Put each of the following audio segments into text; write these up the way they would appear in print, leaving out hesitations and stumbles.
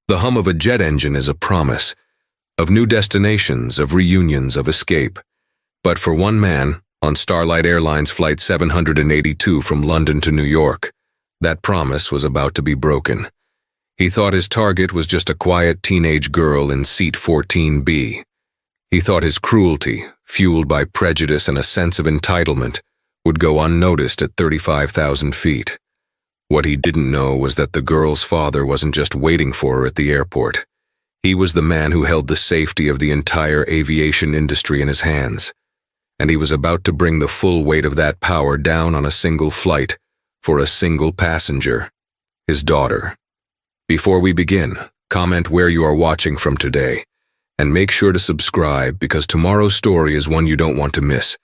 The hum of a jet engine is a promise, of new destinations, of reunions, of escape. But for one man, on Starlight Airlines Flight 782 from London to New York, that promise was about to be broken. He thought his target was just a quiet teenage girl in seat 14B. He thought his cruelty, fueled by prejudice and a sense of entitlement, would go unnoticed at 35,000 feet. What he didn't know was that the girl's father wasn't just waiting for her at the airport. He was the man who held the safety of the entire aviation industry in his hands, and he was about to bring the full weight of that power down on a single flight for a single passenger, his daughter. Before we begin, comment where you are watching from today, and make sure to subscribe because tomorrow's story is one you don't want to miss.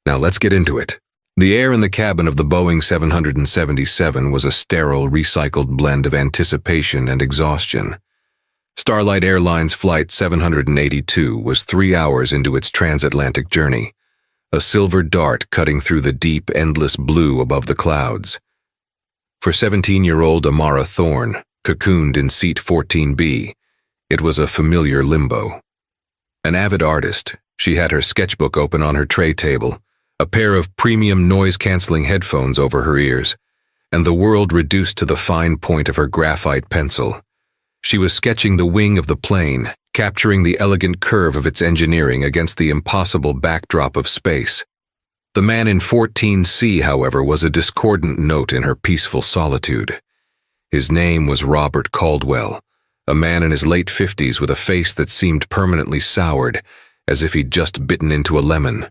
Now let's get into it. The air in the cabin of the Boeing 777 was a sterile, recycled blend of anticipation and exhaustion. Starlight Airlines Flight 782 was 3 hours into its transatlantic journey, a silver dart cutting through the deep, endless blue above the clouds. For 17-year-old Amara Thorne, cocooned in seat 14B, it was a familiar limbo. An avid artist, she had her sketchbook open on her tray table, a pair of premium noise-canceling headphones over her ears, and the world reduced to the fine point of her graphite pencil. She was sketching the wing of the plane, capturing the elegant curve of its engineering against the impossible backdrop of space. The man in 14C, however, was a discordant note in her peaceful solitude. His name was Robert Caldwell, a man in his late 50s with a face that seemed permanently soured, as if he'd just bitten into a lemon.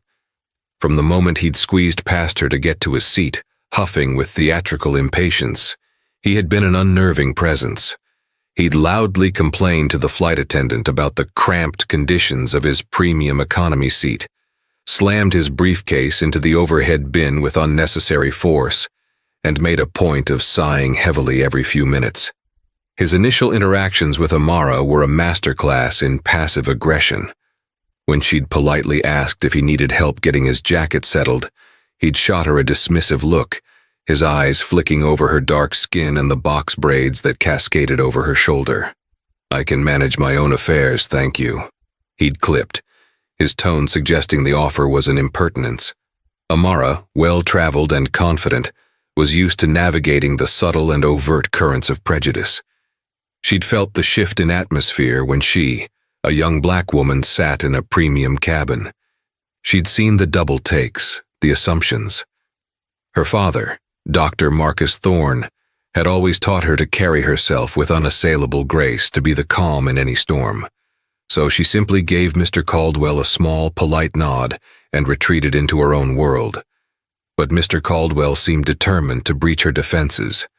From the moment he'd squeezed past her to get to his seat, huffing with theatrical impatience, he had been an unnerving presence. He'd loudly complained to the flight attendant about the cramped conditions of his premium economy seat, slammed his briefcase into the overhead bin with unnecessary force, and made a point of sighing heavily every few minutes. His initial interactions with Amara were a masterclass in passive aggression. When she'd politely asked if he needed help getting his jacket settled, he'd shot her a dismissive look, his eyes flicking over her dark skin and the box braids that cascaded over her shoulder. "I can manage my own affairs, thank you," he'd clipped, his tone suggesting the offer was an impertinence. Amara, well-traveled and confident, was used to navigating the subtle and overt currents of prejudice. She'd felt the shift in atmosphere when she, a young black woman, sat in a premium cabin. She'd seen the double takes, the assumptions. Her father, Dr. Marcus Thorne, had always taught her to carry herself with unassailable grace to be the calm in any storm. So she simply gave Mr. Caldwell a small, polite nod and retreated into her own world. But Mr. Caldwell seemed determined to breach her defenses.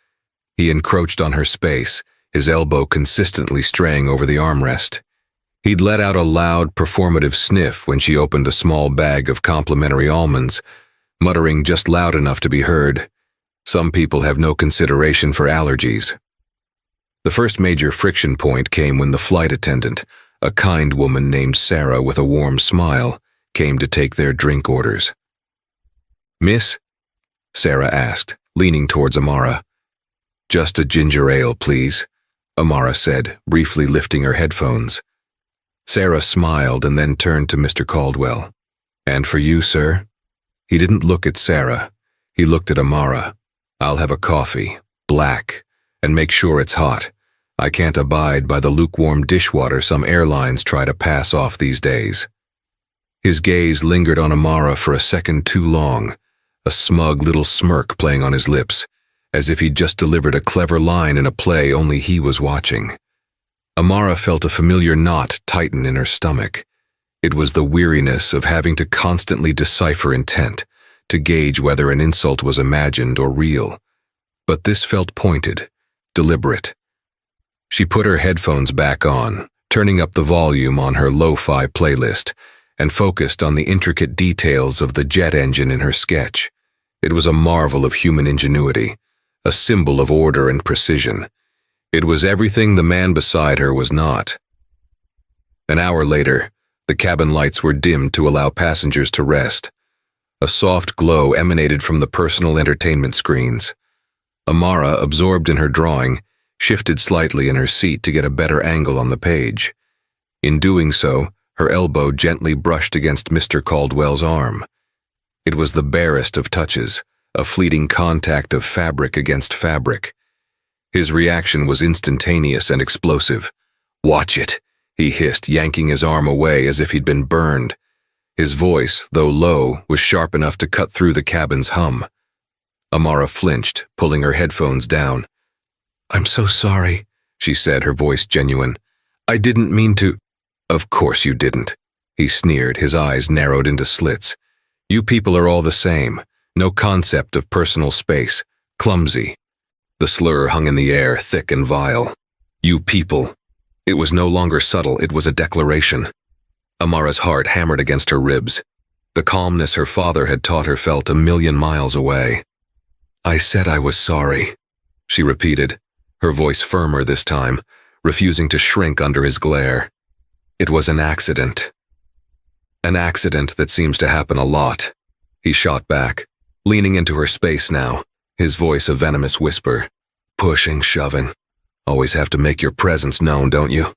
He encroached on her space, his elbow consistently straying over the armrest. He'd let out a loud, performative sniff when she opened a small bag of complimentary almonds, muttering just loud enough to be heard, "Some people have no consideration for allergies." The first major friction point came when the flight attendant, a kind woman named Sarah with a warm smile, came to take their drink orders. "Miss?" Sarah asked, leaning towards Amara. "Just a ginger ale, please," Amara said, briefly lifting her headphones. Sarah smiled and then turned to Mr. Caldwell. "And for you, sir?" He didn't look at Sarah. He looked at Amara. "I'll have a coffee, black, and make sure it's hot. I can't abide by the lukewarm dishwater some airlines try to pass off these days." His gaze lingered on Amara for a second too long, a smug little smirk playing on his lips, as if he'd just delivered a clever line in a play only he was watching. Amara felt a familiar knot tighten in her stomach. It was the weariness of having to constantly decipher intent, to gauge whether an insult was imagined or real. But this felt pointed, deliberate. She put her headphones back on, turning up the volume on her lo-fi playlist, and focused on the intricate details of the jet engine in her sketch. It was a marvel of human ingenuity, a symbol of order and precision. It was everything the man beside her was not. An hour later, the cabin lights were dimmed to allow passengers to rest. A soft glow emanated from the personal entertainment screens. Amara, absorbed in her drawing, shifted slightly in her seat to get a better angle on the page. In doing so, her elbow gently brushed against Mr. Caldwell's arm. It was the barest of touches, a fleeting contact of fabric against fabric. His reaction was instantaneous and explosive. "Watch it," he hissed, yanking his arm away as if he'd been burned. His voice, though low, was sharp enough to cut through the cabin's hum. Amara flinched, pulling her headphones down. "I'm so sorry," she said, her voice genuine. "I didn't mean to—" "Of course you didn't," he sneered, his eyes narrowed into slits. "You people are all the same. No concept of personal space. Clumsy." The slur hung in the air, thick and vile. "You people." It was no longer subtle, it was a declaration. Amara's heart hammered against her ribs. The calmness her father had taught her felt a million miles away. "I said I was sorry," she repeated, her voice firmer this time, refusing to shrink under his glare. "It was an accident." "An accident that seems to happen a lot," he shot back, leaning into her space now, his voice a venomous whisper. "Pushing, shoving. Always have to make your presence known, don't you?"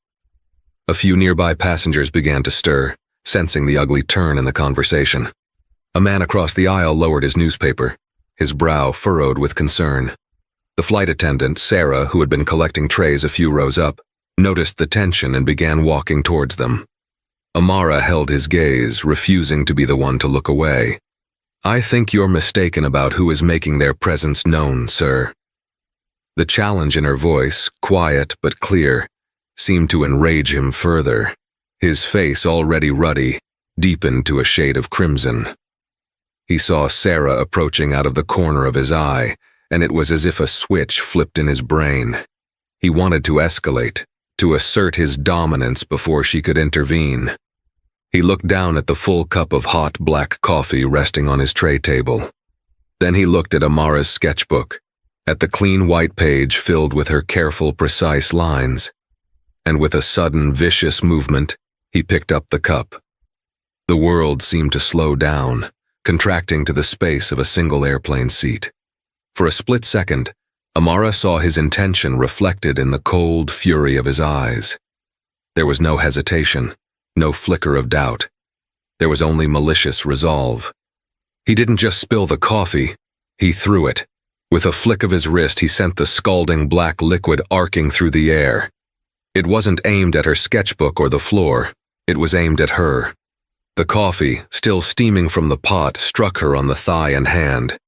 A few nearby passengers began to stir, sensing the ugly turn in the conversation. A man across the aisle lowered his newspaper, his brow furrowed with concern. The flight attendant, Sarah, who had been collecting trays a few rows up, noticed the tension and began walking towards them. Amara held his gaze, refusing to be the one to look away. "I think you're mistaken about who is making their presence known, sir." The challenge in her voice, quiet but clear, seemed to enrage him further. His face, already ruddy, deepened to a shade of crimson. He saw Sarah approaching out of the corner of his eye, and it was as if a switch flipped in his brain. He wanted to escalate, to assert his dominance before she could intervene. He looked down at the full cup of hot black coffee resting on his tray table. Then he looked at Amara's sketchbook, at the clean white page filled with her careful, precise lines. And with a sudden, vicious movement, he picked up the cup. The world seemed to slow down, contracting to the space of a single airplane seat. For a split second, Amara saw his intention reflected in the cold fury of his eyes. There was no hesitation, no flicker of doubt. There was only malicious resolve. He didn't just spill the coffee, he threw it. With a flick of his wrist, he sent the scalding black liquid arcing through the air. It wasn't aimed at her sketchbook or the floor, it was aimed at her. The coffee, still steaming from the pot, struck her on the thigh and hand.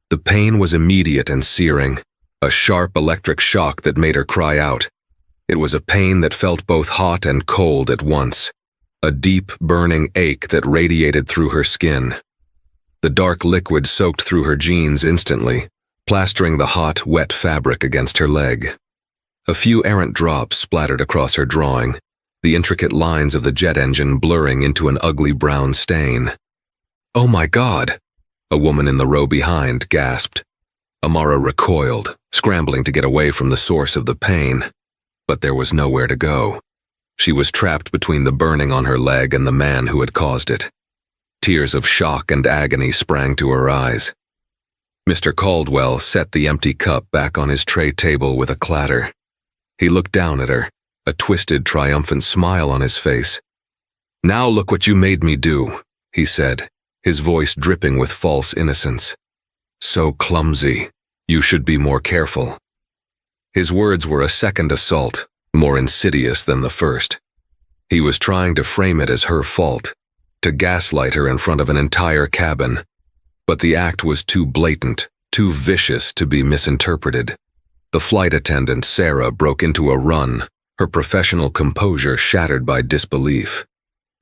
The pain was immediate and searing, a sharp electric shock that made her cry out. It was a pain that felt both hot and cold at once, a deep, burning ache that radiated through her skin. The dark liquid soaked through her jeans instantly, plastering the hot, wet fabric against her leg. A few errant drops splattered across her drawing, the intricate lines of the jet engine blurring into an ugly brown stain. "Oh my God!" a woman in the row behind gasped. Amara recoiled, scrambling to get away from the source of the pain. But there was nowhere to go. She was trapped between the burning on her leg and the man who had caused it. Tears of shock and agony sprang to her eyes. Mr. Caldwell set the empty cup back on his tray table with a clatter. He looked down at her, a twisted, triumphant smile on his face. "Now look what you made me do," he said, his voice dripping with false innocence. "So clumsy. You should be more careful." His words were a second assault, more insidious than the first. He was trying to frame it as her fault, to gaslight her in front of an entire cabin. But the act was too blatant, too vicious to be misinterpreted. The flight attendant, Sarah, broke into a run, her professional composure shattered by disbelief.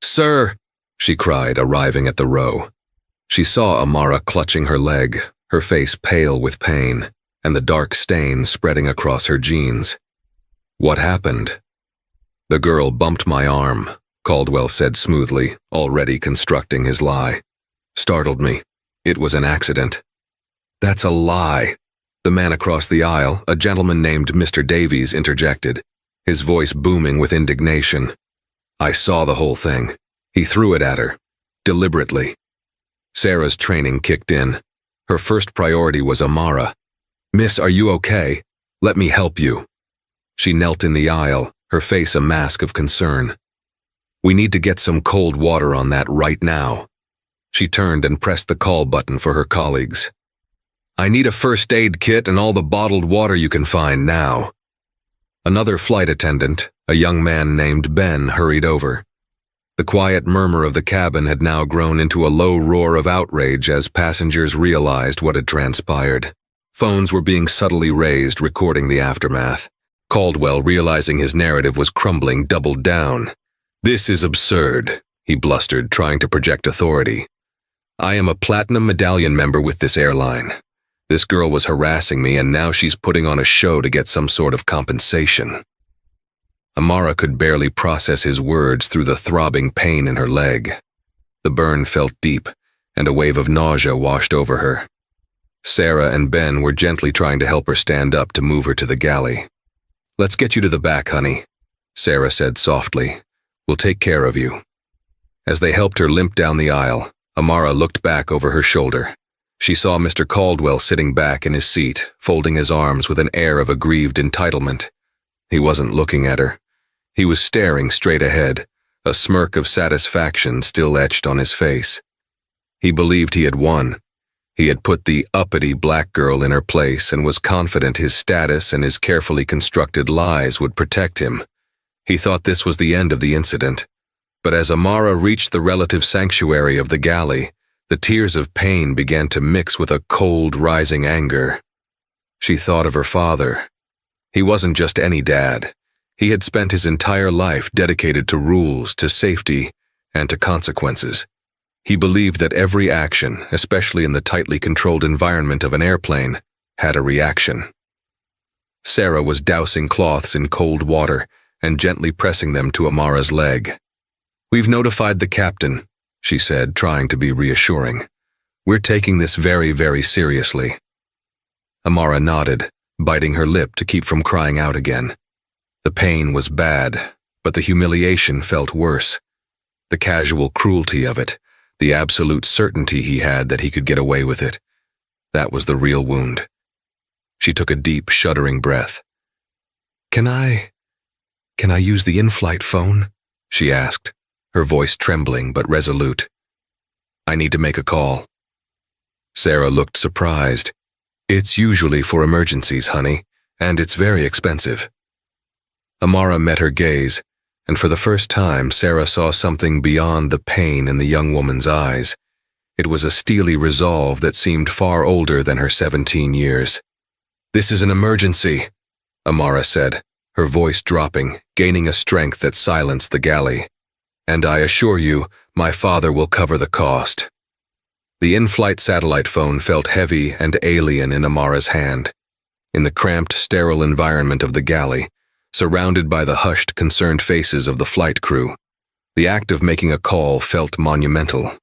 "Sir!" she cried, arriving at the row. She saw Amara clutching her leg, her face pale with pain, and the dark stain spreading across her jeans. "What happened?" "The girl bumped my arm," Caldwell said smoothly, already constructing his lie. "Startled me. It was an accident." "That's a lie." The man across the aisle, a gentleman named Mr. Davies, interjected, his voice booming with indignation. "I saw the whole thing. He threw it at her. Deliberately." Sarah's training kicked in. Her first priority was Amara. "Miss, are you okay? Let me help you." She knelt in the aisle, her face a mask of concern. "We need to get some cold water on that right now." She turned and pressed the call button for her colleagues. "I need a first aid kit and all the bottled water you can find now." Another flight attendant, a young man named Ben, hurried over. The quiet murmur of the cabin had now grown into a low roar of outrage as passengers realized what had transpired. Phones were being subtly raised, recording the aftermath. Caldwell, realizing his narrative was crumbling, doubled down. "This is absurd," he blustered, trying to project authority. "I am a platinum medallion member with this airline. This girl was harassing me, and now she's putting on a show to get some sort of compensation." Amara could barely process his words through the throbbing pain in her leg. The burn felt deep, and a wave of nausea washed over her. Sarah and Ben were gently trying to help her stand up to move her to the galley. "Let's get you to the back, honey," Sarah said softly. "We'll take care of you." As they helped her limp down the aisle, Amara looked back over her shoulder. She saw Mr. Caldwell sitting back in his seat, folding his arms with an air of aggrieved entitlement. He wasn't looking at her. He was staring straight ahead, a smirk of satisfaction still etched on his face. He believed he had won. He had put the uppity black girl in her place and was confident his status and his carefully constructed lies would protect him. He thought this was the end of the incident. But as Amara reached the relative sanctuary of the galley, the tears of pain began to mix with a cold, rising anger. She thought of her father. He wasn't just any dad. He had spent his entire life dedicated to rules, to safety, and to consequences. He believed that every action, especially in the tightly controlled environment of an airplane, had a reaction. Sarah was dousing cloths in cold water and gently pressing them to Amara's leg. "We've notified the captain," she said, trying to be reassuring. "We're taking this very, very seriously." Amara nodded, biting her lip to keep from crying out again. The pain was bad, but the humiliation felt worse. The casual cruelty of it, the absolute certainty he had that he could get away with it. That was the real wound. She took a deep, shuddering breath. Can I use the in-flight phone?" she asked, her voice trembling but resolute. "I need to make a call." Sarah looked surprised. "It's usually for emergencies, honey, and it's very expensive." Amara met her gaze, and for the first time Sarah saw something beyond the pain in the young woman's eyes. It was a steely resolve that seemed far older than her 17 years. "This is an emergency," Amara said, her voice dropping, gaining a strength that silenced the galley. "And I assure you, my father will cover the cost." The in-flight satellite phone felt heavy and alien in Amara's hand. In the cramped, sterile environment of the galley, surrounded by the hushed, concerned faces of the flight crew, the act of making a call felt monumental.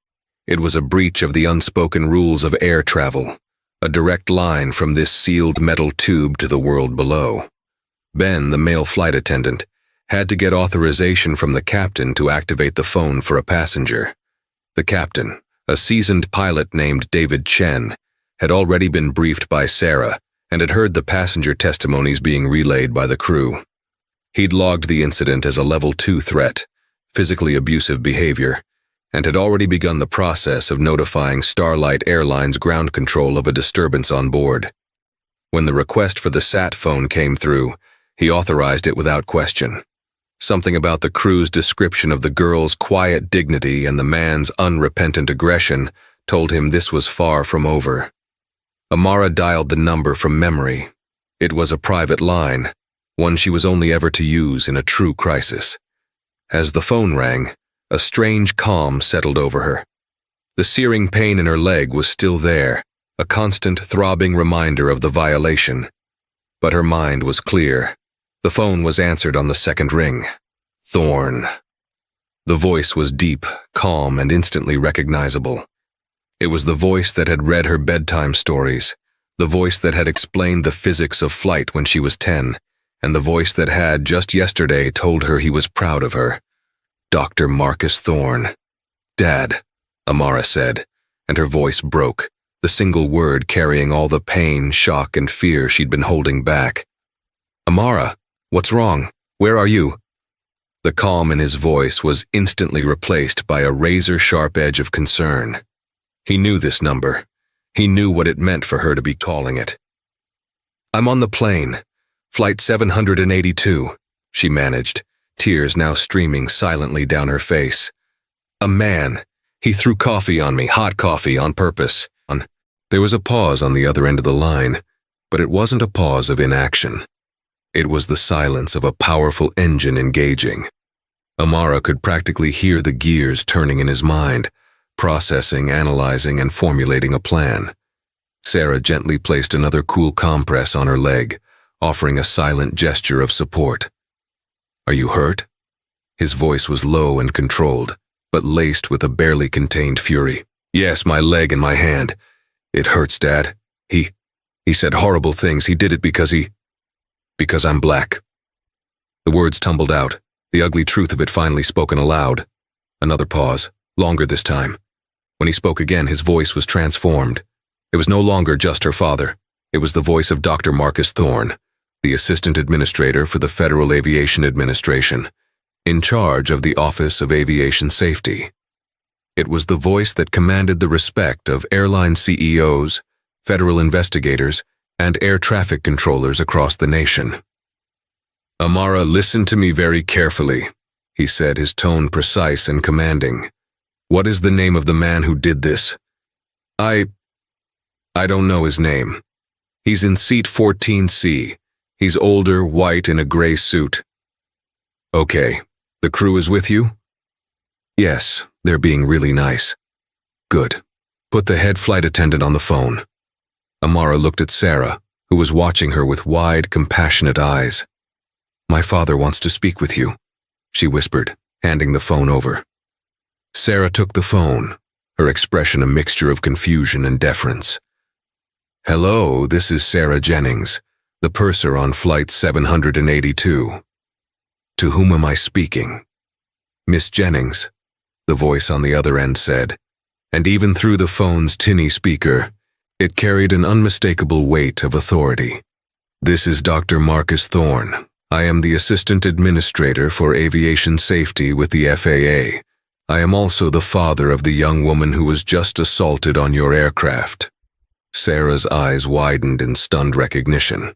It was a breach of the unspoken rules of air travel, a direct line from this sealed metal tube to the world below. Ben, the male flight attendant, had to get authorization from the captain to activate the phone for a passenger. The captain, a seasoned pilot named David Chen, had already been briefed by Sarah and had heard the passenger testimonies being relayed by the crew. He'd logged the incident as a level 2 threat, physically abusive behavior, and had already begun the process of notifying Starlight Airlines ground control of a disturbance on board. When the request for the SAT phone came through, he authorized it without question. Something about the crew's description of the girl's quiet dignity and the man's unrepentant aggression told him this was far from over. Amara dialed the number from memory. It was a private line, one she was only ever to use in a true crisis. As the phone rang, a strange calm settled over her. The searing pain in her leg was still there, a constant throbbing reminder of the violation. But her mind was clear. The phone was answered on the second ring. Thorne. The voice was deep, calm, and instantly recognizable. It was the voice that had read her bedtime stories, the voice that had explained the physics of flight when she was 10, and the voice that had, just yesterday, told her he was proud of her. Dr. Marcus Thorne. "Dad," Amara said, and her voice broke, the single word carrying all the pain, shock, and fear she'd been holding back. "Amara," What's wrong? Where are you?" The calm in his voice was instantly replaced by a razor-sharp edge of concern. He knew this number. He knew what it meant for her to be calling it. "I'm on the plane. Flight 782, she managed, tears now streaming silently down her face. "A man. He threw coffee on me, hot coffee, on purpose." There was a pause on the other end of the line, but it wasn't a pause of inaction. It was the silence of a powerful engine engaging. Amara could practically hear the gears turning in his mind, processing, analyzing, and formulating a plan. Sarah gently placed another cool compress on her leg, offering a silent gesture of support. "Are you hurt?" His voice was low and controlled, but laced with a barely contained fury. "Yes, my leg and my hand. It hurts, Dad. He said horrible things. He did it because I'm black." The words tumbled out, the ugly truth of it finally spoken aloud. Another pause, longer this time. When he spoke again, his voice was transformed. It was no longer just her father. It was the voice of Dr. Marcus Thorne, the Assistant Administrator for the Federal Aviation Administration, in charge of the Office of Aviation Safety. It was the voice that commanded the respect of airline CEOs, federal investigators, and air traffic controllers across the nation. "Amara, listen to me very carefully," he said, his tone precise and commanding. "What is the name of the man who did this?" I don't know his name. He's in seat 14C. He's older, white, in a gray suit." "Okay. The crew is with you?" "Yes, they're being really nice." "Good. Put the head flight attendant on the phone." Amara looked at Sarah, who was watching her with wide, compassionate eyes. "My father wants to speak with you," she whispered, handing the phone over. Sarah took the phone, her expression a mixture of confusion and deference. "Hello, this is Sarah Jennings, the purser on Flight 782. To whom am I speaking?" "Miss Jennings," the voice on the other end said, and even through the phone's tinny speaker, it carried an unmistakable weight of authority. "This is Dr. Marcus Thorne. I am the Assistant Administrator for Aviation Safety with the FAA. I am also the father of the young woman who was just assaulted on your aircraft." Sarah's eyes widened in stunned recognition.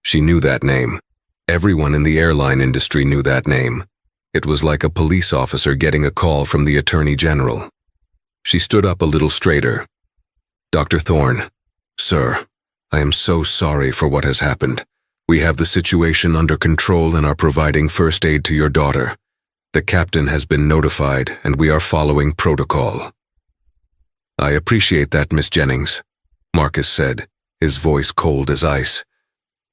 She knew that name. Everyone in the airline industry knew that name. It was like a police officer getting a call from the Attorney General. She stood up a little straighter. "Dr. Thorne, sir, I am so sorry for what has happened. We have the situation under control and are providing first aid to your daughter. The captain has been notified and we are following protocol." "I appreciate that, Miss Jennings," Marcus said, his voice cold as ice.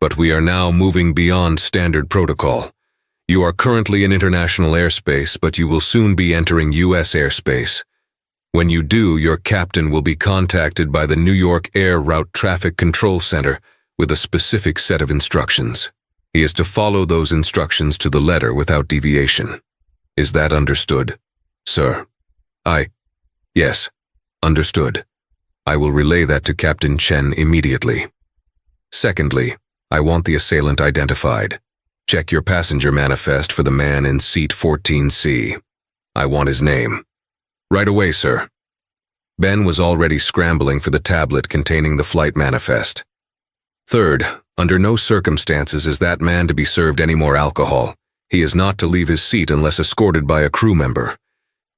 "But we are now moving beyond standard protocol. You are currently in international airspace, but you will soon be entering U.S. airspace. When you do, your captain will be contacted by the New York Air Route Traffic Control Center with a specific set of instructions. He is to follow those instructions to the letter without deviation. Is that understood, sir?" Yes, understood. I will relay that to Captain Chen immediately. Secondly, I want the assailant identified. Check your passenger manifest for the man in seat 14C. I want his name." "Right away, sir." Ben was already scrambling for the tablet containing the flight manifest. "Third, under no circumstances is that man to be served any more alcohol. He is not to leave his seat unless escorted by a crew member.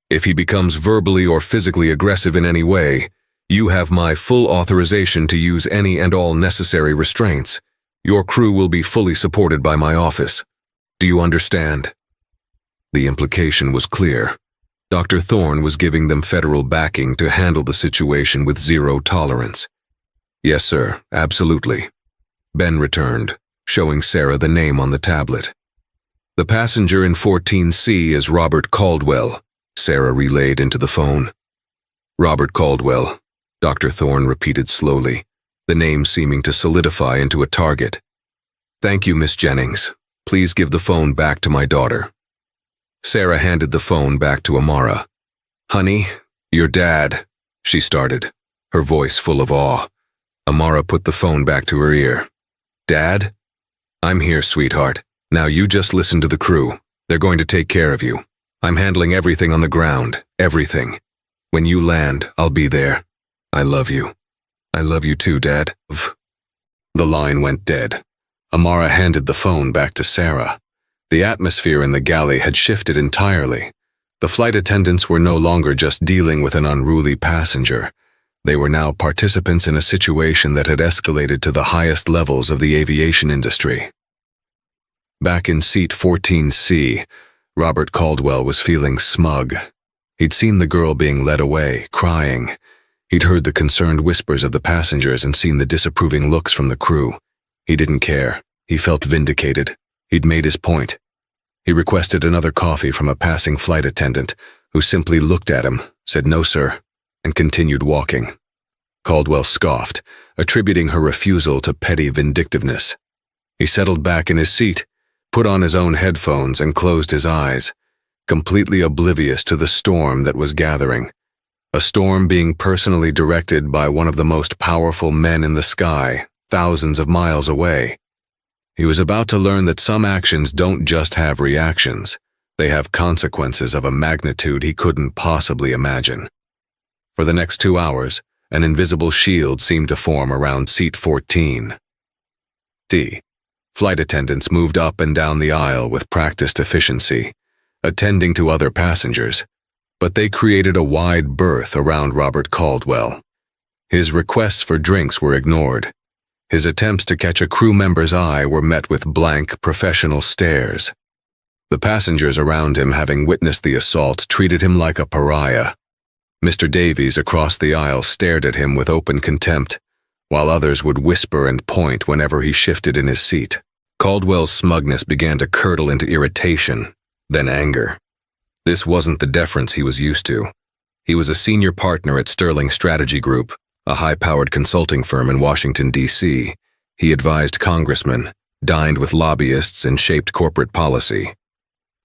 If he becomes verbally or physically aggressive in any way, you have my full authorization to use any and all necessary restraints. Your crew will be fully supported by my office. Do you understand?" The implication was clear. Dr. Thorne was giving them federal backing to handle the situation with zero tolerance. "Yes, sir, absolutely." Ben returned, showing Sarah the name on the tablet. "The passenger in 14C is Robert Caldwell," Sarah relayed into the phone. "Robert Caldwell," Dr. Thorne repeated slowly, the name seeming to solidify into a target. "Thank you, Miss Jennings. Please give the phone back to my daughter." Sarah handed the phone back to Amara. "Honey, your dad," she started, her voice full of awe. Amara put the phone back to her ear. "Dad? I'm here, sweetheart. Now you just listen to the crew. They're going to take care of you. I'm handling everything on the ground, everything. When you land, I'll be there. I love you. I love you too, Dad. The line went dead. Amara handed the phone back to Sarah. The atmosphere in the galley had shifted entirely. The flight attendants were no longer just dealing with an unruly passenger. They were now participants in a situation that had escalated to the highest levels of the aviation industry. Back in seat 14C, Robert Caldwell was feeling smug. He'd seen the girl being led away, crying. He'd heard the concerned whispers of the passengers and seen the disapproving looks from the crew. He didn't care. He felt vindicated. He'd made his point. He requested another coffee from a passing flight attendant, who simply looked at him, said no sir, and continued walking. Caldwell scoffed, attributing her refusal to petty vindictiveness. He settled back in his seat, put on his own headphones and closed his eyes, completely oblivious to the storm that was gathering. A storm being personally directed by one of the most powerful men in the sky, thousands of miles away. He was about to learn that some actions don't just have reactions. They have consequences of a magnitude he couldn't possibly imagine. For the next 2 hours, an invisible shield seemed to form around seat 14. Flight attendants moved up and down the aisle with practiced efficiency, attending to other passengers, but they created a wide berth around Robert Caldwell. His requests for drinks were ignored. His attempts to catch a crew member's eye were met with blank, professional stares. The passengers around him, having witnessed the assault, treated him like a pariah. Mr. Davies across the aisle stared at him with open contempt, while others would whisper and point whenever he shifted in his seat. Caldwell's smugness began to curdle into irritation, then anger. This wasn't the deference he was used to. He was a senior partner at Sterling Strategy Group, a high-powered consulting firm in Washington, D.C. He advised congressmen, dined with lobbyists, and shaped corporate policy.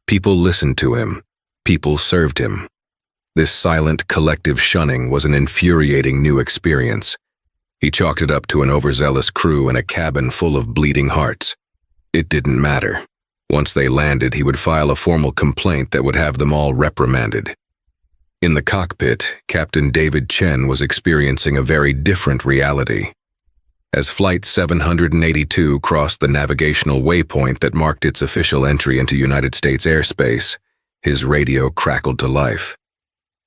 People listened to him. People served him. This silent, collective shunning was an infuriating new experience. He chalked it up to an overzealous crew in a cabin full of bleeding hearts. It didn't matter. Once they landed, he would file a formal complaint that would have them all reprimanded. In the cockpit, Captain David Chen was experiencing a very different reality. As Flight 782 crossed the navigational waypoint that marked its official entry into United States airspace, his radio crackled to life.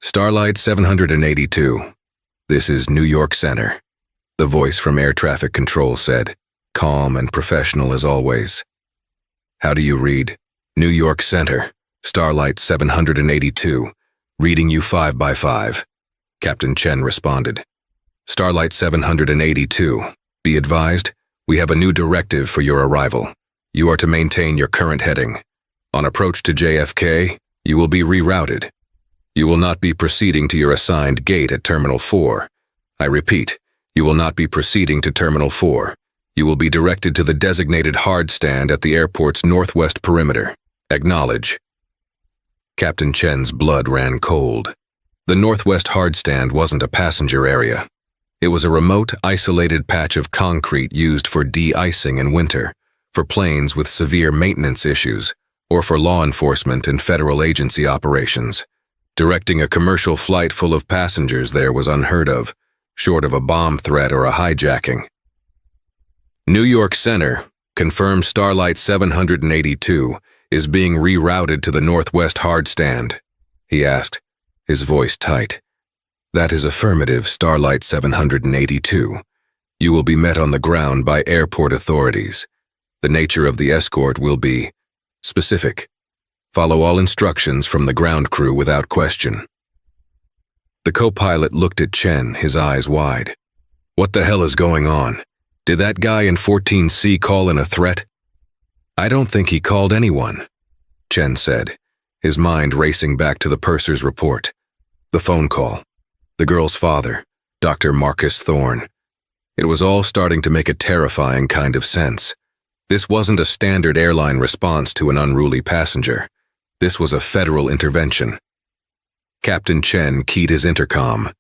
Starlight 782, this is New York Center, the voice from Air Traffic Control said, calm and professional as always. How do you read? New York Center, Starlight 782, reading you 5 by 5. Captain Chen responded. Starlight 782, be advised, we have a new directive for your arrival. You are to maintain your current heading. On approach to JFK, you will be rerouted. You will not be proceeding to your assigned gate at Terminal 4. I repeat, you will not be proceeding to Terminal 4. You will be directed to the designated hard stand at the airport's northwest perimeter. Acknowledge. Captain Chen's blood ran cold. The northwest hard stand wasn't a passenger area. It was a remote, isolated patch of concrete used for de-icing in winter, for planes with severe maintenance issues, or for law enforcement and federal agency operations. Directing a commercial flight full of passengers there was unheard of, short of a bomb threat or a hijacking. New York Center, confirmed Starlight 782, is being rerouted to the northwest hard stand, he asked, his voice tight. That is affirmative, Starlight 782. You will be met on the ground by airport authorities. The nature of the escort will be specific. Follow all instructions from the ground crew without question. The co-pilot looked at Chen, his eyes wide. What the hell is going on? Did that guy in 14C call in a threat? I don't think he called anyone, Chen said, his mind racing back to the purser's report. The phone call. The girl's father, Dr. Marcus Thorne. It was all starting to make a terrifying kind of sense. This wasn't a standard airline response to an unruly passenger. This was a federal intervention. Captain Chen keyed his intercom.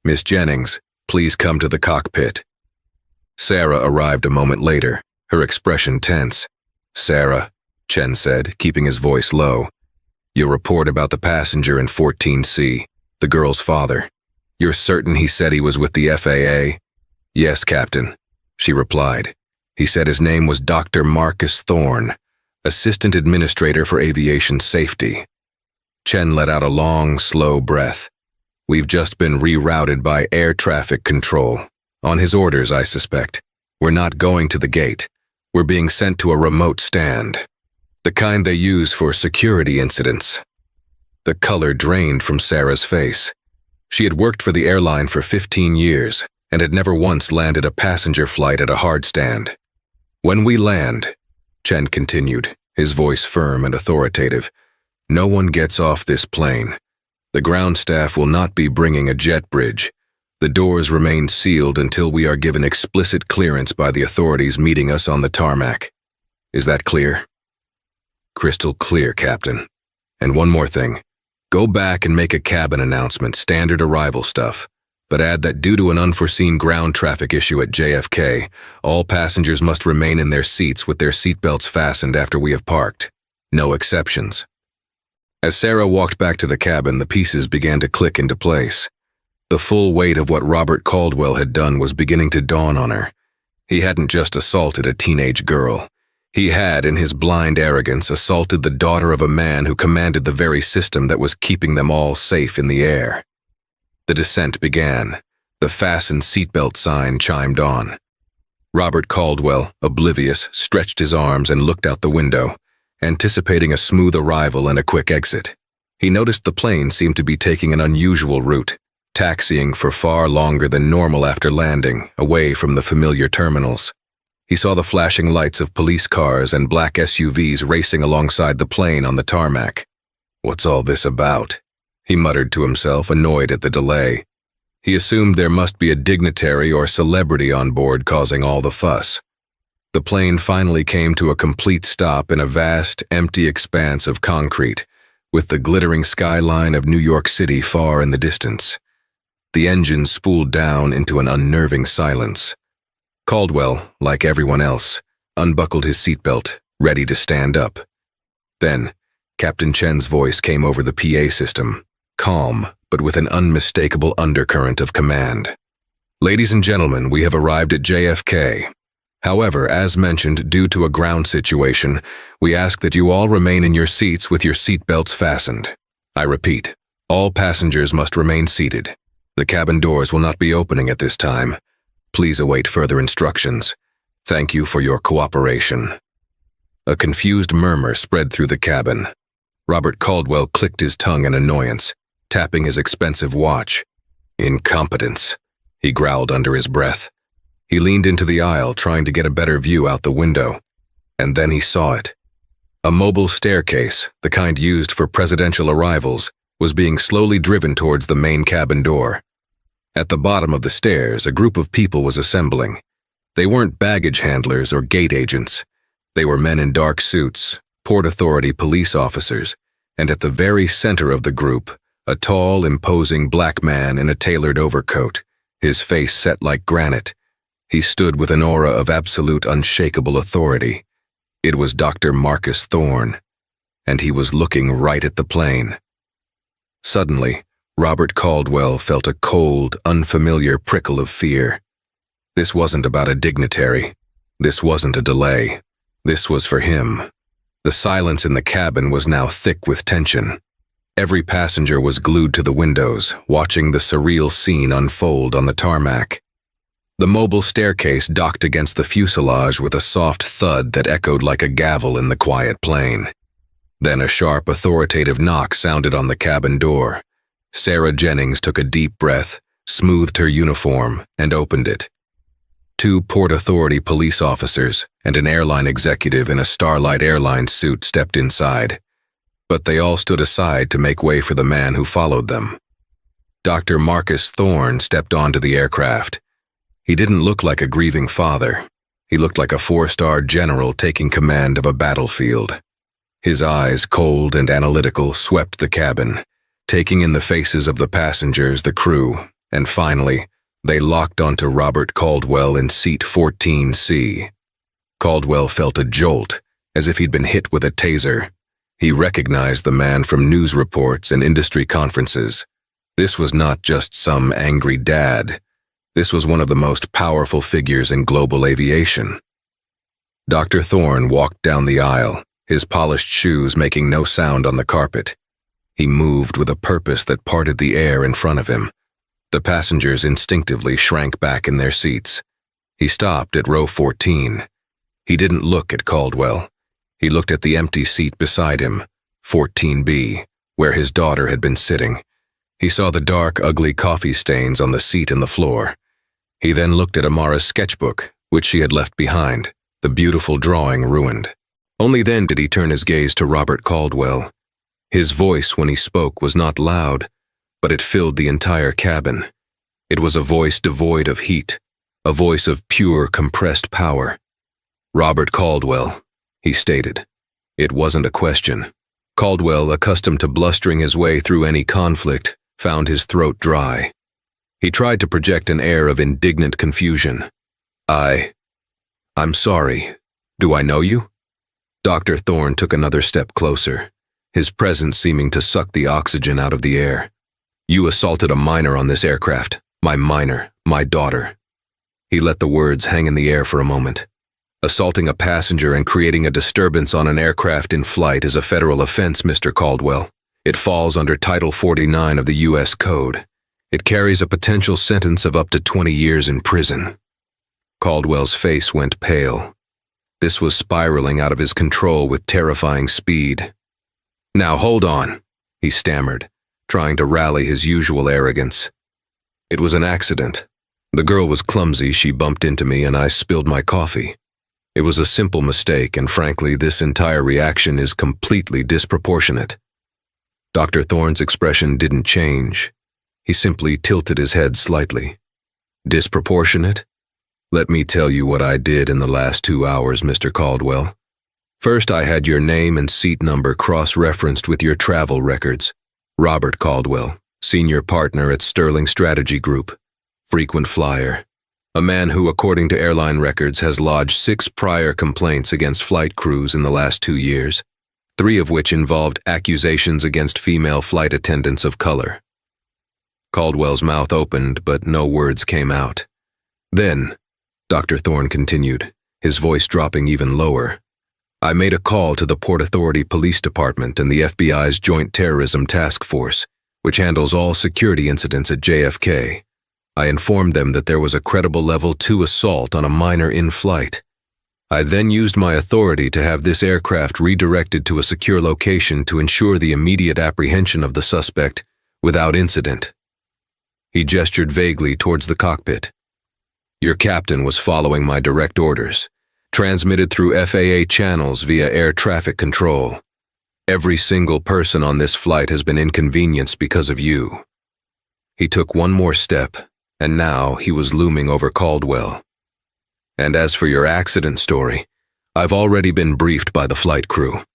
Miss Jennings, please come to the cockpit. Sarah arrived a moment later, her expression tense. Sarah, Chen said, keeping his voice low. "Your report about the passenger in 14C, the girl's father. You're certain he said he was with the FAA?" "Yes, Captain," she replied. "He said his name was Dr. Marcus Thorne, Assistant Administrator for Aviation Safety." Chen let out a long, slow breath. "We've just been rerouted by air traffic control. On his orders, I suspect. We're not going to the gate. We're being sent to a remote stand. The kind they use for security incidents." The color drained from Sarah's face. She had worked for the airline for 15 years and had never once landed a passenger flight at a hard stand. "When we land," Chen continued, his voice firm and authoritative, "no one gets off this plane. The ground staff will not be bringing a jet bridge. The doors remain sealed until we are given explicit clearance by the authorities meeting us on the tarmac. Is that clear?" "Crystal clear, Captain. And one more thing. Go back and make a cabin announcement, standard arrival stuff, but add that due to an unforeseen ground traffic issue at JFK, all passengers must remain in their seats with their seatbelts fastened after we have parked. No exceptions." As Sarah walked back to the cabin, the pieces began to click into place. The full weight of what Robert Caldwell had done was beginning to dawn on her. He hadn't just assaulted a teenage girl. He had, in his blind arrogance, assaulted the daughter of a man who commanded the very system that was keeping them all safe in the air. The descent began. The fasten seatbelt sign chimed on. Robert Caldwell, oblivious, stretched his arms and looked out the window, anticipating a smooth arrival and a quick exit. He noticed the plane seemed to be taking an unusual route, taxiing for far longer than normal after landing, away from the familiar terminals. He saw the flashing lights of police cars and black SUVs racing alongside the plane on the tarmac. "What's all this about?" he muttered to himself, annoyed at the delay. He assumed there must be a dignitary or celebrity on board causing all the fuss. The plane finally came to a complete stop in a vast, empty expanse of concrete, with the glittering skyline of New York City far in the distance. The engine spooled down into an unnerving silence. Caldwell, like everyone else, unbuckled his seatbelt, ready to stand up. Then, Captain Chen's voice came over the PA system, calm, but with an unmistakable undercurrent of command. "Ladies and gentlemen, we have arrived at JFK. However, as mentioned, due to a ground situation, we ask that you all remain in your seats with your seatbelts fastened. I repeat, all passengers must remain seated. The cabin doors will not be opening at this time. Please await further instructions. Thank you for your cooperation." A confused murmur spread through the cabin. Robert Caldwell clicked his tongue in annoyance, tapping his expensive watch. "Incompetence," he growled under his breath. He leaned into the aisle, trying to get a better view out the window. And then he saw it. A mobile staircase, the kind used for presidential arrivals, was being slowly driven towards the main cabin door. At the bottom of the stairs, a group of people was assembling. They weren't baggage handlers or gate agents. They were men in dark suits, Port Authority police officers, and at the very center of the group, a tall, imposing black man in a tailored overcoat, his face set like granite. He stood with an aura of absolute unshakable authority. It was Dr. Marcus Thorne, and he was looking right at the plane. Suddenly, Robert Caldwell felt a cold, unfamiliar prickle of fear. This wasn't about a dignitary. This wasn't a delay. This was for him. The silence in the cabin was now thick with tension. Every passenger was glued to the windows, watching the surreal scene unfold on the tarmac. The mobile staircase docked against the fuselage with a soft thud that echoed like a gavel in the quiet plane. Then a sharp, authoritative knock sounded on the cabin door. Sarah Jennings took a deep breath, smoothed her uniform, and opened it. 2 Port Authority police officers and an airline executive in a Starlight Airlines suit stepped inside, but they all stood aside to make way for the man who followed them. Dr. Marcus Thorne stepped onto the aircraft. He didn't look like a grieving father. He looked like a 4-star general taking command of a battlefield. His eyes, cold and analytical, swept the cabin, taking in the faces of the passengers, the crew, and finally, they locked onto Robert Caldwell in seat 14C. Caldwell felt a jolt, as if he'd been hit with a taser. He recognized the man from news reports and industry conferences. This was not just some angry dad. This was one of the most powerful figures in global aviation. Dr. Thorne walked down the aisle, his polished shoes making no sound on the carpet. He moved with a purpose that parted the air in front of him. The passengers instinctively shrank back in their seats. He stopped at row 14. He didn't look at Caldwell. He looked at the empty seat beside him, 14B, where his daughter had been sitting. He saw the dark, ugly coffee stains on the seat and the floor. He then looked at Amara's sketchbook, which she had left behind, the beautiful drawing ruined. Only then did he turn his gaze to Robert Caldwell. His voice when he spoke was not loud, but it filled the entire cabin. It was a voice devoid of heat, a voice of pure, compressed power. "Robert Caldwell," he stated. It wasn't a question. Caldwell, accustomed to blustering his way through any conflict, found his throat dry. He tried to project an air of indignant confusion. I'm sorry. Do I know you?" Dr. Thorne took another step closer, his presence seeming to suck the oxygen out of the air. "You assaulted a minor on this aircraft. My minor, my daughter." He let the words hang in the air for a moment. "Assaulting a passenger and creating a disturbance on an aircraft in flight is a federal offense, Mr. Caldwell. It falls under Title 49 of the U.S. Code. It carries a potential sentence of up to 20 years in prison." Caldwell's face went pale. This was spiraling out of his control with terrifying speed. "Now hold on," he stammered, trying to rally his usual arrogance. "It was an accident. The girl was clumsy, she bumped into me, and I spilled my coffee. It was a simple mistake, and frankly, this entire reaction is completely disproportionate." Dr. Thorne's expression didn't change. He simply tilted his head slightly. "Disproportionate? Let me tell you what I did in the last 2 hours, Mr. Caldwell. First, I had your name and seat number cross-referenced with your travel records. Robert Caldwell, senior partner at Sterling Strategy Group, frequent flyer. A man who, according to airline records, has lodged 6 prior complaints against flight crews in the last 2 years, 3 of which involved accusations against female flight attendants of color." Caldwell's mouth opened, but no words came out. "Then," Dr. Thorne continued, his voice dropping even lower, "I made a call to the Port Authority Police Department and the FBI's Joint Terrorism Task Force, which handles all security incidents at JFK. I informed them that there was a credible Level 2 assault on a minor in flight. I then used my authority to have this aircraft redirected to a secure location to ensure the immediate apprehension of the suspect without incident." He gestured vaguely towards the cockpit. "Your captain was following my direct orders, transmitted through FAA channels via air traffic control. Every single person on this flight has been inconvenienced because of you." He took one more step, and now he was looming over Caldwell. "And as for your accident story, I've already been briefed by the flight crew.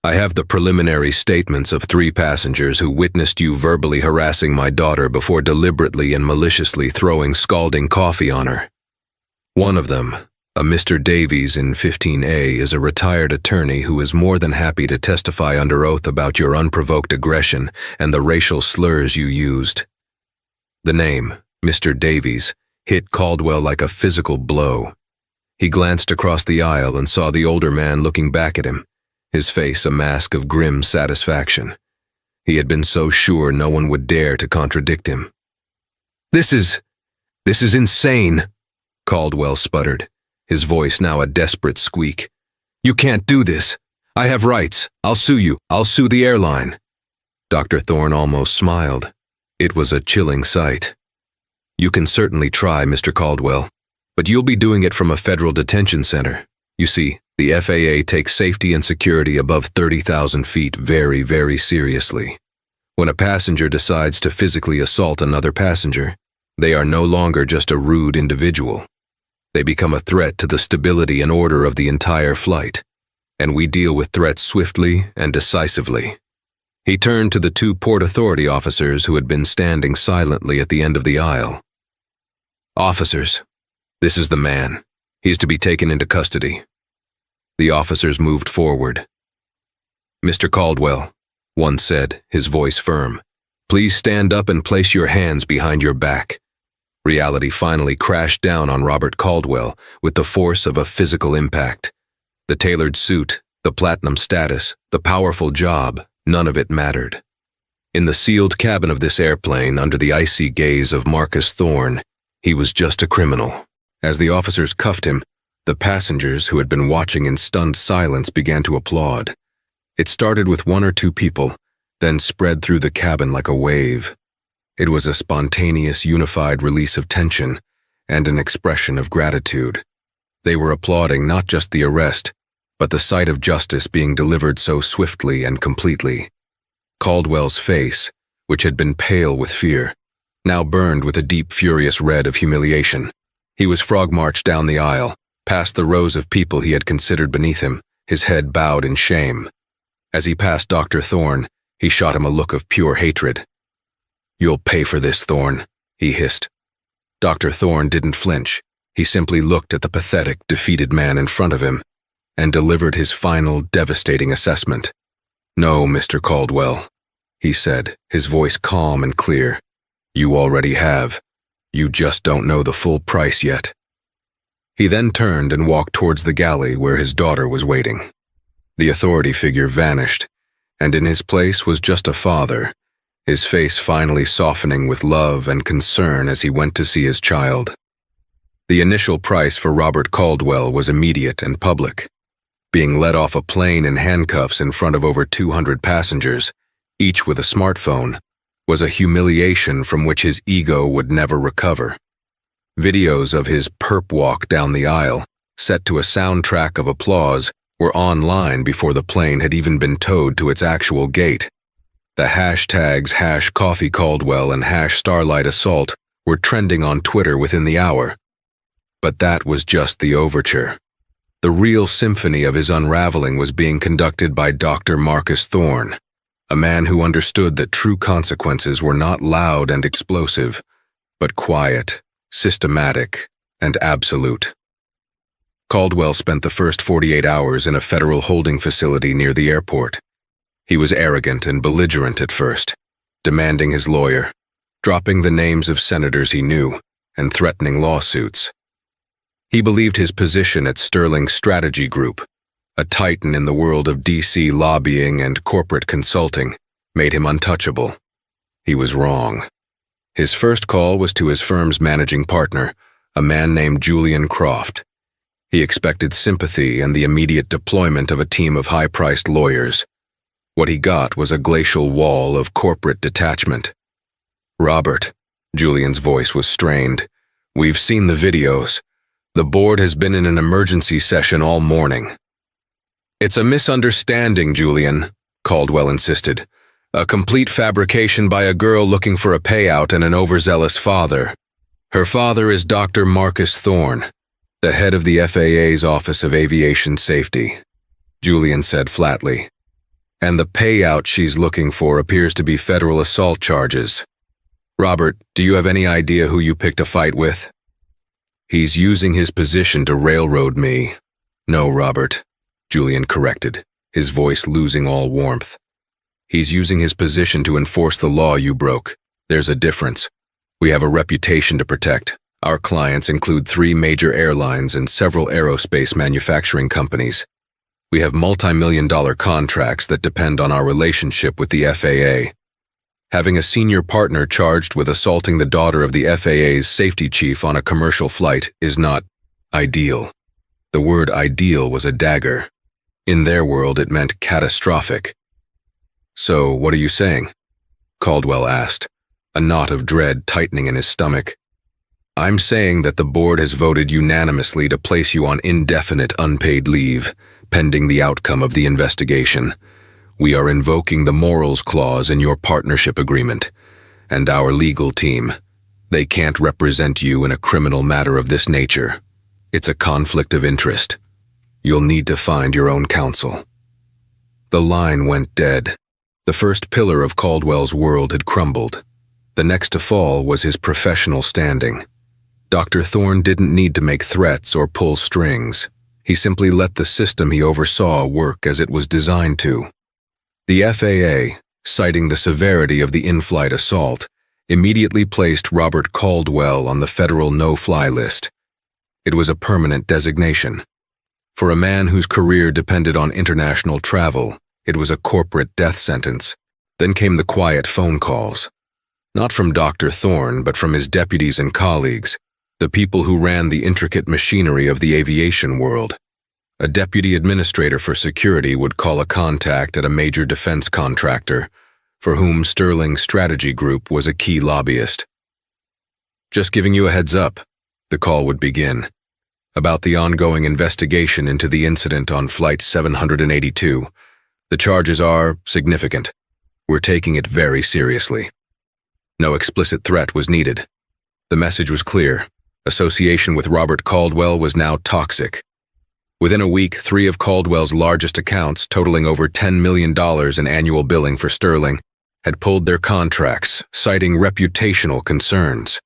I have the preliminary statements of 3 passengers who witnessed you verbally harassing my daughter before deliberately and maliciously throwing scalding coffee on her. One of them, a Mr. Davies in 15A, is a retired attorney who is more than happy to testify under oath about your unprovoked aggression and the racial slurs you used." The name, Mr. Davies, hit Caldwell like a physical blow. He glanced across the aisle and saw the older man looking back at him, his face a mask of grim satisfaction. He had been so sure no one would dare to contradict him. This is insane," Caldwell sputtered, his voice now a desperate squeak. "You can't do this. I have rights. I'll sue you. I'll sue the airline." Dr. Thorne almost smiled. It was a chilling sight. "You can certainly try, Mr. Caldwell, but you'll be doing it from a federal detention center. You see, the FAA takes safety and security above 30,000 feet very, very seriously. When a passenger decides to physically assault another passenger, they are no longer just a rude individual. They become a threat to the stability and order of the entire flight, and we deal with threats swiftly and decisively." He turned to the 2 Port Authority officers who had been standing silently at the end of the aisle. "Officers, this is the man. He is to be taken into custody." The officers moved forward. "Mr. Caldwell," one said, his voice firm, "please stand up and place your hands behind your back." Reality finally crashed down on Robert Caldwell with the force of a physical impact. The tailored suit, the platinum status, the powerful job, none of it mattered. In the sealed cabin of this airplane, under the icy gaze of Marcus Thorne, he was just a criminal. As the officers cuffed him, the passengers who had been watching in stunned silence began to applaud. It started with one or two people, then spread through the cabin like a wave. It was a spontaneous, unified release of tension and an expression of gratitude. They were applauding not just the arrest, but the sight of justice being delivered so swiftly and completely. Caldwell's face, which had been pale with fear, now burned with a deep, furious red of humiliation. He was frog-marched down the aisle, past the rows of people he had considered beneath him, his head bowed in shame. As he passed Dr. Thorne, he shot him a look of pure hatred. "You'll pay for this, Thorne," he hissed. Dr. Thorne didn't flinch. He simply looked at the pathetic, defeated man in front of him and delivered his final, devastating assessment. "No, Mr. Caldwell," he said, his voice calm and clear. "You already have. You just don't know the full price yet." He then turned and walked towards the galley where his daughter was waiting. The authority figure vanished, and in his place was just a father, his face finally softening with love and concern as he went to see his child. The initial price for Robert Caldwell was immediate and public. Being led off a plane in handcuffs in front of over 200 passengers, each with a smartphone, was a humiliation from which his ego would never recover. Videos of his perp walk down the aisle, set to a soundtrack of applause, were online before the plane had even been towed to its actual gate. The hashtags #CoffeeCaldwell and #StarlightAssault were trending on Twitter within the hour. But that was just the overture. The real symphony of his unraveling was being conducted by Dr. Marcus Thorne, a man who understood that true consequences were not loud and explosive, but quiet, systematic, and absolute. Caldwell spent the first 48 hours in a federal holding facility near the airport. He was arrogant and belligerent at first, demanding his lawyer, dropping the names of senators he knew, and threatening lawsuits. He believed his position at Sterling Strategy Group, a titan in the world of DC lobbying and corporate consulting, made him untouchable. He was wrong. His first call was to his firm's managing partner, a man named Julian Croft. He expected sympathy and the immediate deployment of a team of high-priced lawyers. What he got was a glacial wall of corporate detachment. "Robert," Julian's voice was strained, "we've seen the videos. The board has been in an emergency session all morning." "It's a misunderstanding, Julian," Caldwell insisted. "A complete fabrication by a girl looking for a payout and an overzealous father. Her father is Dr. Marcus Thorne, the head of the FAA's Office of Aviation Safety," Julian said flatly. "And the payout she's looking for appears to be federal assault charges. Robert, do you have any idea who you picked a fight with?" "He's using his position to railroad me." "No, Robert," Julian corrected, his voice losing all warmth. "He's using his position to enforce the law you broke. There's a difference. We have a reputation to protect. Our clients include 3 major airlines and several aerospace manufacturing companies. We have multi-million-dollar contracts that depend on our relationship with the FAA. Having a senior partner charged with assaulting the daughter of the FAA's safety chief on a commercial flight is not ideal." The word ideal was a dagger. In their world, it meant catastrophic. "So, what are you saying?" Caldwell asked, a knot of dread tightening in his stomach. "I'm saying that the board has voted unanimously to place you on indefinite unpaid leave, pending the outcome of the investigation. We are invoking the morals clause in your partnership agreement, and our legal team. They can't represent you in a criminal matter of this nature. It's a conflict of interest. You'll need to find your own counsel." The line went dead. The first pillar of Caldwell's world had crumbled. The next to fall was his professional standing. Dr. Thorne didn't need to make threats or pull strings. He simply let the system he oversaw work as it was designed to. The FAA, citing the severity of the in-flight assault, immediately placed Robert Caldwell on the federal no-fly list. It was a permanent designation. For a man whose career depended on international travel, it was a corporate death sentence. Then came the quiet phone calls. Not from Dr. Thorne, but from his deputies and colleagues, the people who ran the intricate machinery of the aviation world. A deputy administrator for security would call a contact at a major defense contractor, for whom Sterling Strategy Group was a key lobbyist. "Just giving you a heads up," the call would begin, "about the ongoing investigation into the incident on Flight 782. The charges are significant. We're taking it very seriously." No explicit threat was needed. The message was clear. Association with Robert Caldwell was now toxic. Within a week, 3 of Caldwell's largest accounts, totaling over $10 million in annual billing for Sterling, had pulled their contracts, citing reputational concerns.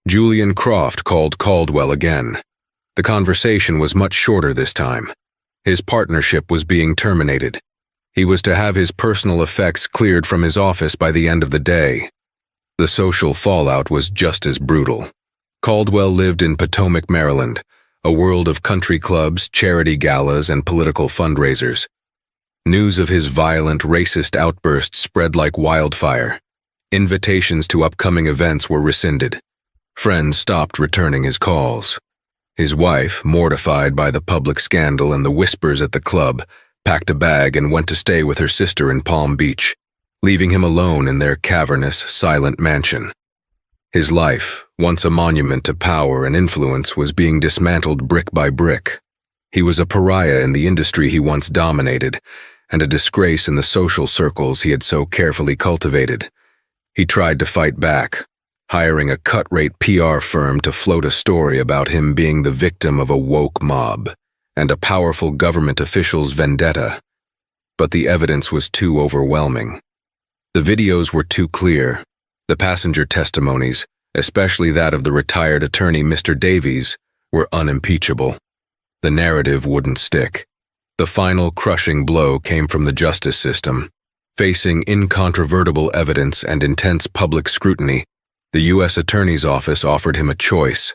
Julian Croft called Caldwell again. The conversation was much shorter this time. His partnership was being terminated. He was to have his personal effects cleared from his office by the end of the day. The social fallout was just as brutal. Caldwell lived in Potomac, Maryland, a world of country clubs, charity galas, and political fundraisers. News of his violent, racist outbursts spread like wildfire. Invitations to upcoming events were rescinded. Friends stopped returning his calls. His wife, mortified by the public scandal and the whispers at the club, packed a bag and went to stay with her sister in Palm Beach, leaving him alone in their cavernous, silent mansion. His life, once a monument to power and influence, was being dismantled brick by brick. He was a pariah in the industry he once dominated, and a disgrace in the social circles he had so carefully cultivated. He tried to fight back, hiring a cut-rate PR firm to float a story about him being the victim of a woke mob and a powerful government official's vendetta. But the evidence was too overwhelming. The videos were too clear. The passenger testimonies, especially that of the retired attorney Mr. Davies, were unimpeachable. The narrative wouldn't stick. The final crushing blow came from the justice system. Facing incontrovertible evidence and intense public scrutiny, the U.S. Attorney's Office offered him a choice: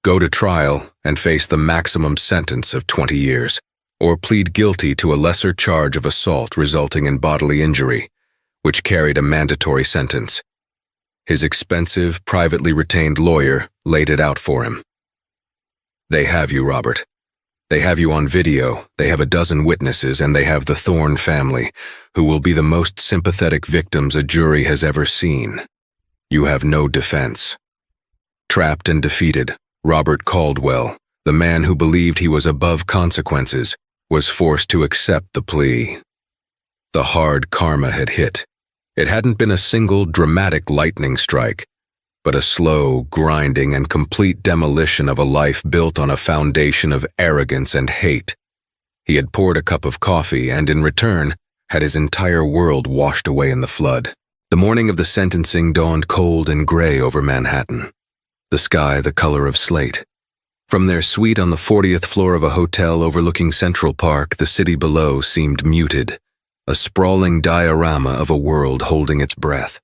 go to trial and face the maximum sentence of 20 years, or plead guilty to a lesser charge of assault resulting in bodily injury, which carried a mandatory sentence. His expensive, privately retained lawyer laid it out for him. "They have you, Robert. They have you on video, they have a dozen witnesses, and they have the Thorne family, who will be the most sympathetic victims a jury has ever seen. You have no defense." Trapped and defeated, Robert Caldwell, the man who believed he was above consequences, was forced to accept the plea. The hard karma had hit. It hadn't been a single dramatic lightning strike, but a slow, grinding, and complete demolition of a life built on a foundation of arrogance and hate. He had poured a cup of coffee and, in return, had his entire world washed away in the flood. The morning of the sentencing dawned cold and gray over Manhattan, the sky the color of slate. From their suite on the 40th floor of a hotel overlooking Central Park, the city below seemed muted, a sprawling diorama of a world holding its breath.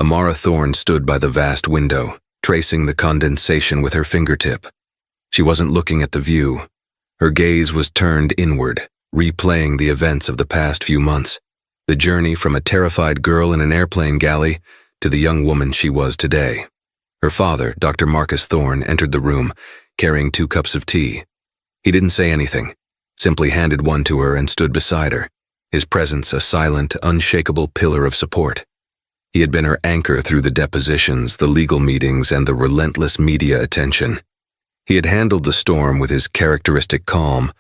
Amara Thorne stood by the vast window, tracing the condensation with her fingertip. She wasn't looking at the view. Her gaze was turned inward, replaying the events of the past few months, the journey from a terrified girl in an airplane galley to the young woman she was today. Her father, Dr. Marcus Thorne, entered the room, carrying 2 cups of tea. He didn't say anything, simply handed one to her and stood beside her, his presence a silent, unshakable pillar of support. He had been her anchor through the depositions, the legal meetings, and the relentless media attention. He had handled the storm with his characteristic calm,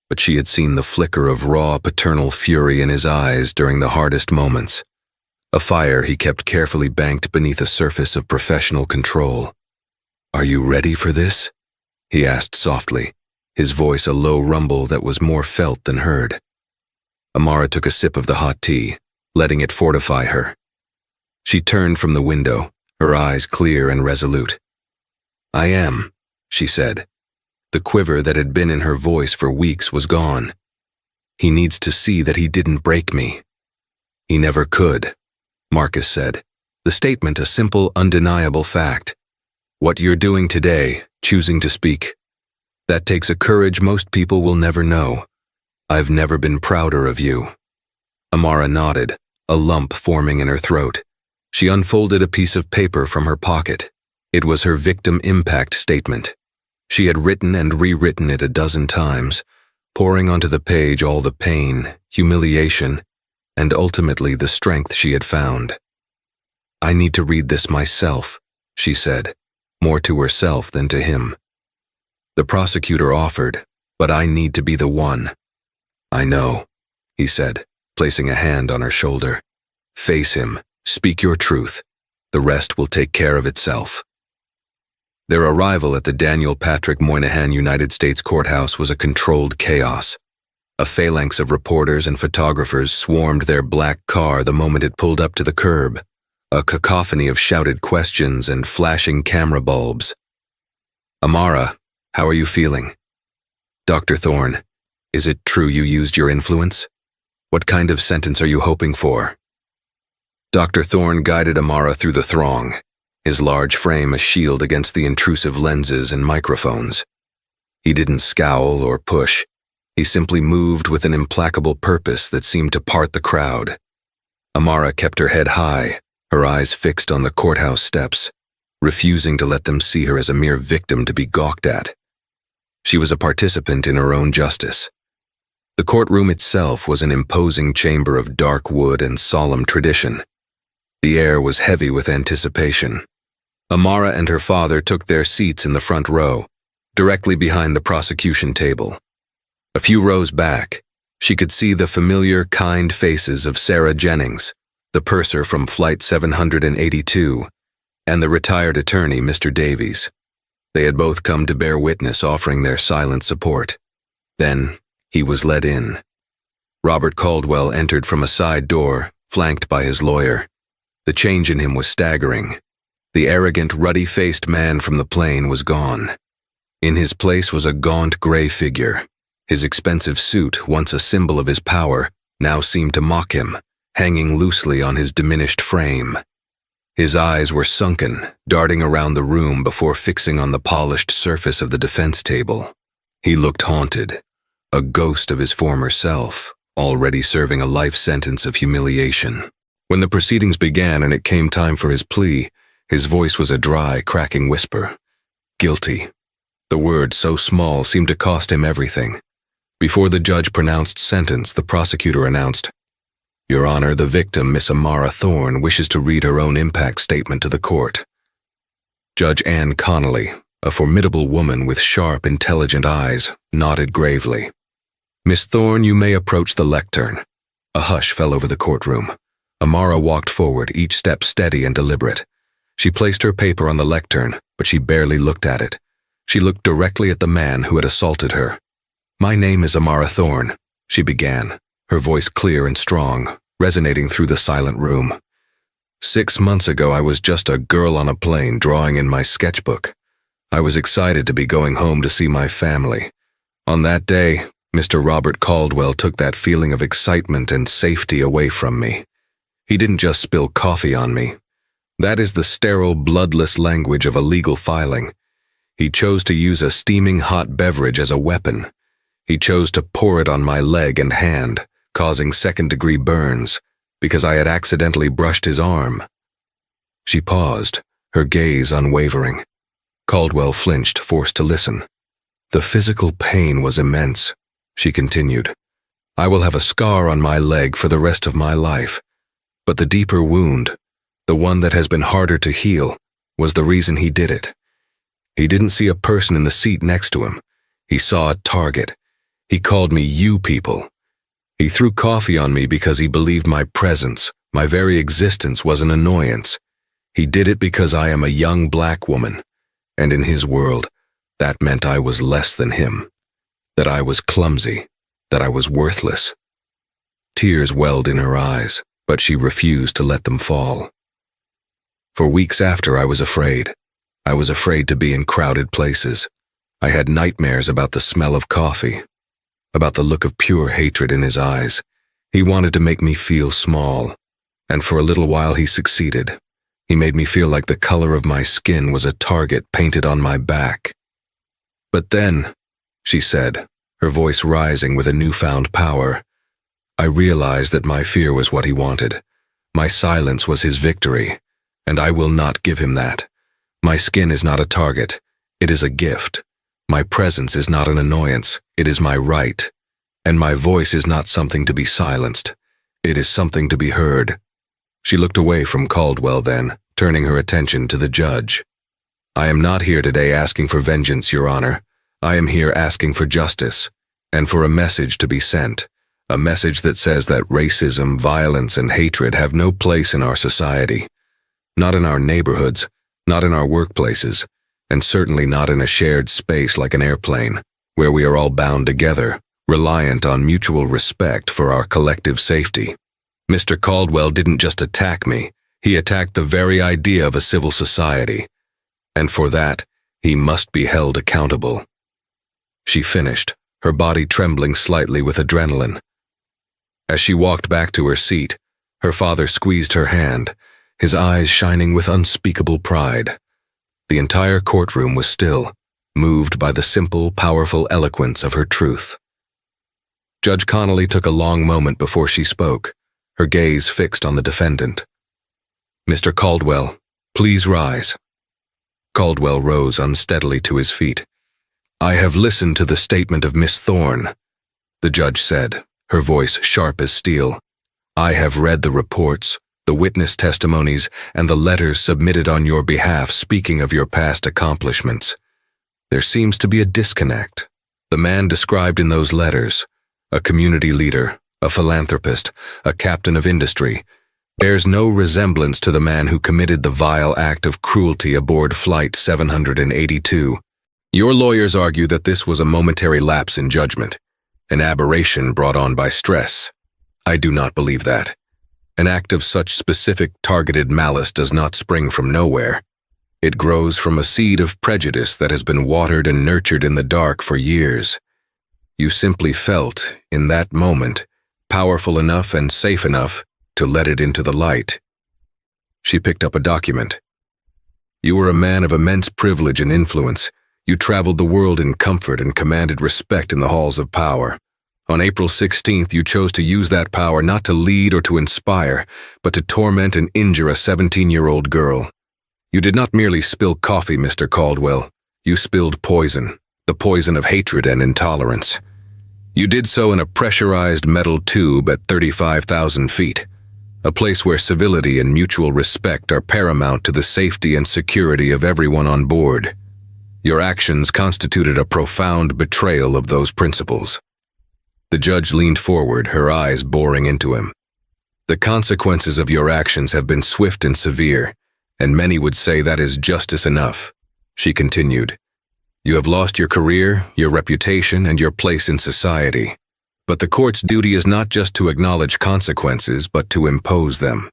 but she had seen the flicker of raw paternal fury in his eyes during the hardest moments, a fire he kept carefully banked beneath a surface of professional control. "Are you ready for this?" he asked softly, his voice a low rumble that was more felt than heard. Amara took a sip of the hot tea, letting it fortify her. She turned from the window, her eyes clear and resolute. "I am," she said. The quiver that had been in her voice for weeks was gone. "He needs to see that he didn't break me." "He never could," Marcus said, the statement a simple, undeniable fact. "What you're doing today, choosing to speak, that takes a courage most people will never know. I've never been prouder of you." Amara nodded, a lump forming in her throat. She unfolded a piece of paper from her pocket. It was her victim impact statement. She had written and rewritten it a dozen times, pouring onto the page all the pain, humiliation, and ultimately the strength she had found. "I need to read this myself," she said, more to herself than to him. The prosecutor offered, "But I need to be the one." "I know," he said, placing a hand on her shoulder. "Face him, speak your truth. The rest will take care of itself." Their arrival at the Daniel Patrick Moynihan United States Courthouse was a controlled chaos. A phalanx of reporters and photographers swarmed their black car the moment it pulled up to the curb, a cacophony of shouted questions and flashing camera bulbs. "Amara, how are you feeling?" "Dr. Thorne, is it true you used your influence? What kind of sentence are you hoping for?" Dr. Thorne guided Amara through the throng, his large frame a shield against the intrusive lenses and microphones. He didn't scowl or push. He simply moved with an implacable purpose that seemed to part the crowd. Amara kept her head high, her eyes fixed on the courthouse steps, refusing to let them see her as a mere victim to be gawked at. She was a participant in her own justice. The courtroom itself was an imposing chamber of dark wood and solemn tradition. The air was heavy with anticipation. Amara and her father took their seats in the front row, directly behind the prosecution table. A few rows back, she could see the familiar, kind faces of Sarah Jennings, the purser from Flight 782, and the retired attorney, Mr. Davies. They had both come to bear witness, offering their silent support. Then, he was let in. Robert Caldwell entered from a side door, flanked by his lawyer. The change in him was staggering. The arrogant, ruddy-faced man from the plane was gone. In his place was a gaunt gray figure. His expensive suit, once a symbol of his power, now seemed to mock him, hanging loosely on his diminished frame. His eyes were sunken, darting around the room before fixing on the polished surface of the defense table. He looked haunted, a ghost of his former self, already serving a life sentence of humiliation. When the proceedings began and it came time for his plea, his voice was a dry, cracking whisper. Guilty. The word, so small, seemed to cost him everything. Before the judge pronounced sentence, the prosecutor announced, "Your Honor, the victim, Miss Amara Thorne, wishes to read her own impact statement to the court." Judge Ann Connolly, a formidable woman with sharp, intelligent eyes, nodded gravely. "Miss Thorne, you may approach the lectern." A hush fell over the courtroom. Amara walked forward, each step steady and deliberate. She placed her paper on the lectern, but she barely looked at it. She looked directly at the man who had assaulted her. "My name is Amara Thorne," she began, her voice clear and strong, resonating through the silent room. 6 months ago, I was just a girl on a plane drawing in my sketchbook. I was excited to be going home to see my family. On that day, Mr. Robert Caldwell took that feeling of excitement and safety away from me. He didn't just spill coffee on me. That is the sterile, bloodless language of a legal filing. He chose to use a steaming hot beverage as a weapon. He chose to pour it on my leg and hand, causing second-degree burns, because I had accidentally brushed his arm. She paused, her gaze unwavering. Caldwell flinched, forced to listen. "The physical pain was immense," she continued. "I will have a scar on my leg for the rest of my life. But the deeper wound, the one that has been harder to heal, was the reason he did it. He didn't see a person in the seat next to him. He saw a target. He called me you people. He threw coffee on me because he believed my presence, my very existence, was an annoyance. He did it because I am a young black woman, and in his world, that meant I was less than him, that I was clumsy, that I was worthless." Tears welled in her eyes, but she refused to let them fall. For weeks after, I was afraid. I was afraid to be in crowded places. I had nightmares about the smell of coffee, about the look of pure hatred in his eyes. He wanted to make me feel small, and for a little while he succeeded. He made me feel like the color of my skin was a target painted on my back. But then, she said, her voice rising with a newfound power, I realized that my fear was what he wanted. My silence was his victory, and I will not give him that. My skin is not a target, it is a gift. My presence is not an annoyance, it is my right. And my voice is not something to be silenced, it is something to be heard. She looked away from Caldwell then, turning her attention to the judge. I am not here today asking for vengeance, Your Honor. I am here asking for justice, and for a message to be sent. A message that says that racism, violence, and hatred have no place in our society. Not in our neighborhoods, not in our workplaces, and certainly not in a shared space like an airplane, where we are all bound together, reliant on mutual respect for our collective safety. Mr. Caldwell didn't just attack me, he attacked the very idea of a civil society. And for that, he must be held accountable. She finished, her body trembling slightly with adrenaline. As she walked back to her seat, her father squeezed her hand, his eyes shining with unspeakable pride. The entire courtroom was still, moved by the simple, powerful eloquence of her truth. Judge Connolly took a long moment before she spoke, her gaze fixed on the defendant. Mr. Caldwell, please rise. Caldwell rose unsteadily to his feet. I have listened to the statement of Miss Thorne, the judge said, her voice sharp as steel. I have read the reports, the witness testimonies, and the letters submitted on your behalf speaking of your past accomplishments. There seems to be a disconnect. The man described in those letters, a community leader, a philanthropist, a captain of industry, bears no resemblance to the man who committed the vile act of cruelty aboard Flight 782. Your lawyers argue that this was a momentary lapse in judgment, an aberration brought on by stress. I do not believe that. An act of such specific targeted malice does not spring from nowhere. It grows from a seed of prejudice that has been watered and nurtured in the dark for years. You simply felt, in that moment, powerful enough and safe enough to let it into the light. She picked up a document. You were a man of immense privilege and influence. You traveled the world in comfort and commanded respect in the halls of power. On April 16th, you chose to use that power not to lead or to inspire, but to torment and injure a 17-year-old girl. You did not merely spill coffee, Mr. Caldwell. You spilled poison, the poison of hatred and intolerance. You did so in a pressurized metal tube at 35,000 feet, a place where civility and mutual respect are paramount to the safety and security of everyone on board. Your actions constituted a profound betrayal of those principles. The judge leaned forward, her eyes boring into him. The consequences of your actions have been swift and severe, and many would say that is justice enough, she continued. You have lost your career, your reputation, and your place in society. But the court's duty is not just to acknowledge consequences, but to impose them.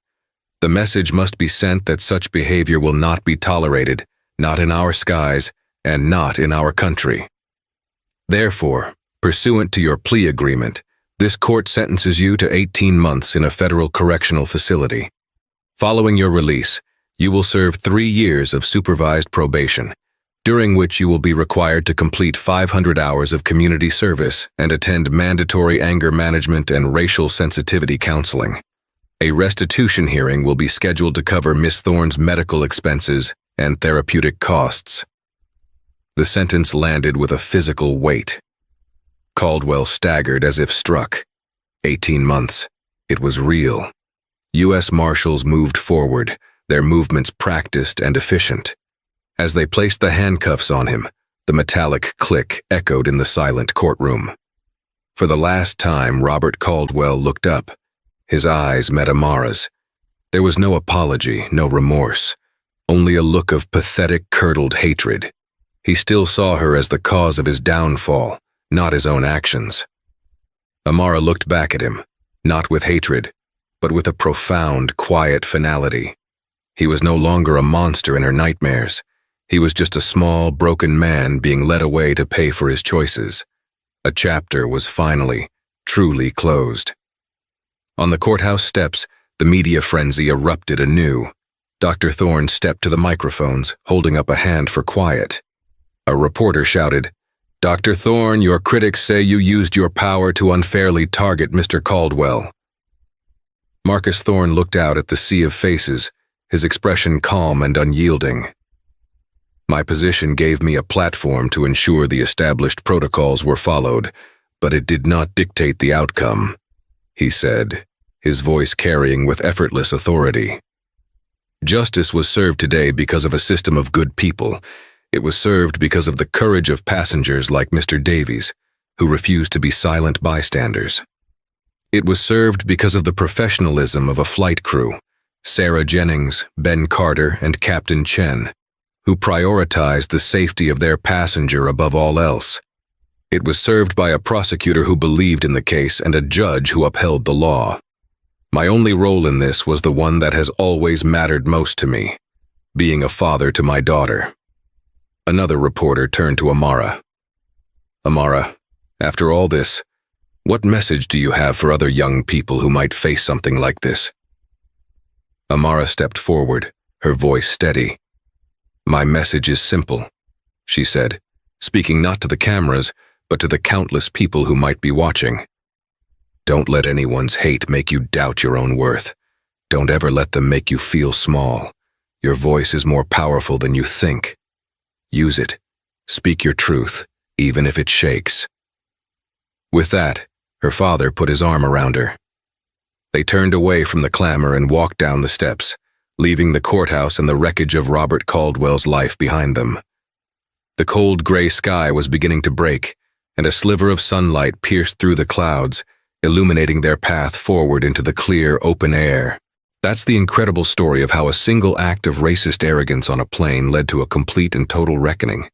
The message must be sent that such behavior will not be tolerated, not in our skies, and not in our country. Therefore, pursuant to your plea agreement, this court sentences you to 18 months in a federal correctional facility. Following your release, you will serve 3 years of supervised probation, during which you will be required to complete 500 hours of community service and attend mandatory anger management and racial sensitivity counseling. A restitution hearing will be scheduled to cover Miss Thorne's medical expenses and therapeutic costs. The sentence landed with a physical weight. Caldwell staggered as if struck. 18 months. It was real. U.S. Marshals moved forward, their movements practiced and efficient. As they placed the handcuffs on him, the metallic click echoed in the silent courtroom. For the last time, Robert Caldwell looked up. His eyes met Amara's. There was no apology, no remorse, only a look of pathetic, curdled hatred. He still saw her as the cause of his downfall, not his own actions. Amara looked back at him, not with hatred, but with a profound, quiet finality. He was no longer a monster in her nightmares. He was just a small, broken man being led away to pay for his choices. A chapter was finally, truly closed. On the courthouse steps, the media frenzy erupted anew. Dr. Thorne stepped to the microphones, holding up a hand for quiet. A reporter shouted, "Dr. Thorne, your critics say you used your power to unfairly target Mr. Caldwell." Marcus Thorne looked out at the sea of faces, his expression calm and unyielding. "My position gave me a platform to ensure the established protocols were followed, but it did not dictate the outcome," he said, his voice carrying with effortless authority. "Justice was served today because of a system of good people. It was served because of the courage of passengers like Mr. Davies, who refused to be silent bystanders. It was served because of the professionalism of a flight crew, Sarah Jennings, Ben Carter, and Captain Chen, who prioritized the safety of their passenger above all else. It was served by a prosecutor who believed in the case and a judge who upheld the law. My only role in this was the one that has always mattered most to me, being a father to my daughter." Another reporter turned to Amara. "Amara, after all this, what message do you have for other young people who might face something like this?" Amara stepped forward, her voice steady. "My message is simple," she said, speaking not to the cameras, but to the countless people who might be watching. "Don't let anyone's hate make you doubt your own worth. Don't ever let them make you feel small. Your voice is more powerful than you think. Use it. Speak your truth, even if it shakes." With that, her father put his arm around her. They turned away from the clamor and walked down the steps, leaving the courthouse and the wreckage of Robert Caldwell's life behind them. The cold gray sky was beginning to break, and a sliver of sunlight pierced through the clouds, illuminating their path forward into the clear, open air. That's the incredible story of how a single act of racist arrogance on a plane led to a complete and total reckoning.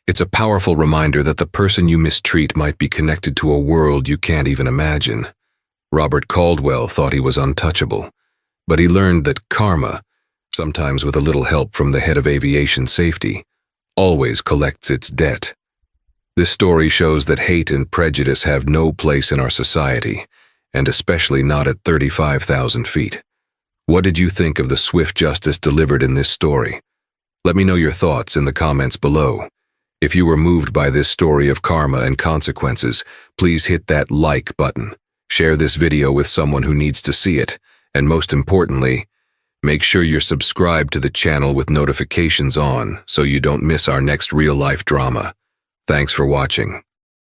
It's a powerful reminder that the person you mistreat might be connected to a world you can't even imagine. Robert Caldwell thought he was untouchable, but he learned that karma, sometimes with a little help from the head of aviation safety, always collects its debt. This story shows that hate and prejudice have no place in our society, and especially not at 35,000 feet. What did you think of the swift justice delivered in this story? Let me know your thoughts in the comments below. If you were moved by this story of karma and consequences, please hit that like button. Share this video with someone who needs to see it, and most importantly, make sure you're subscribed to the channel with notifications on so you don't miss our next real-life drama. Thanks for watching.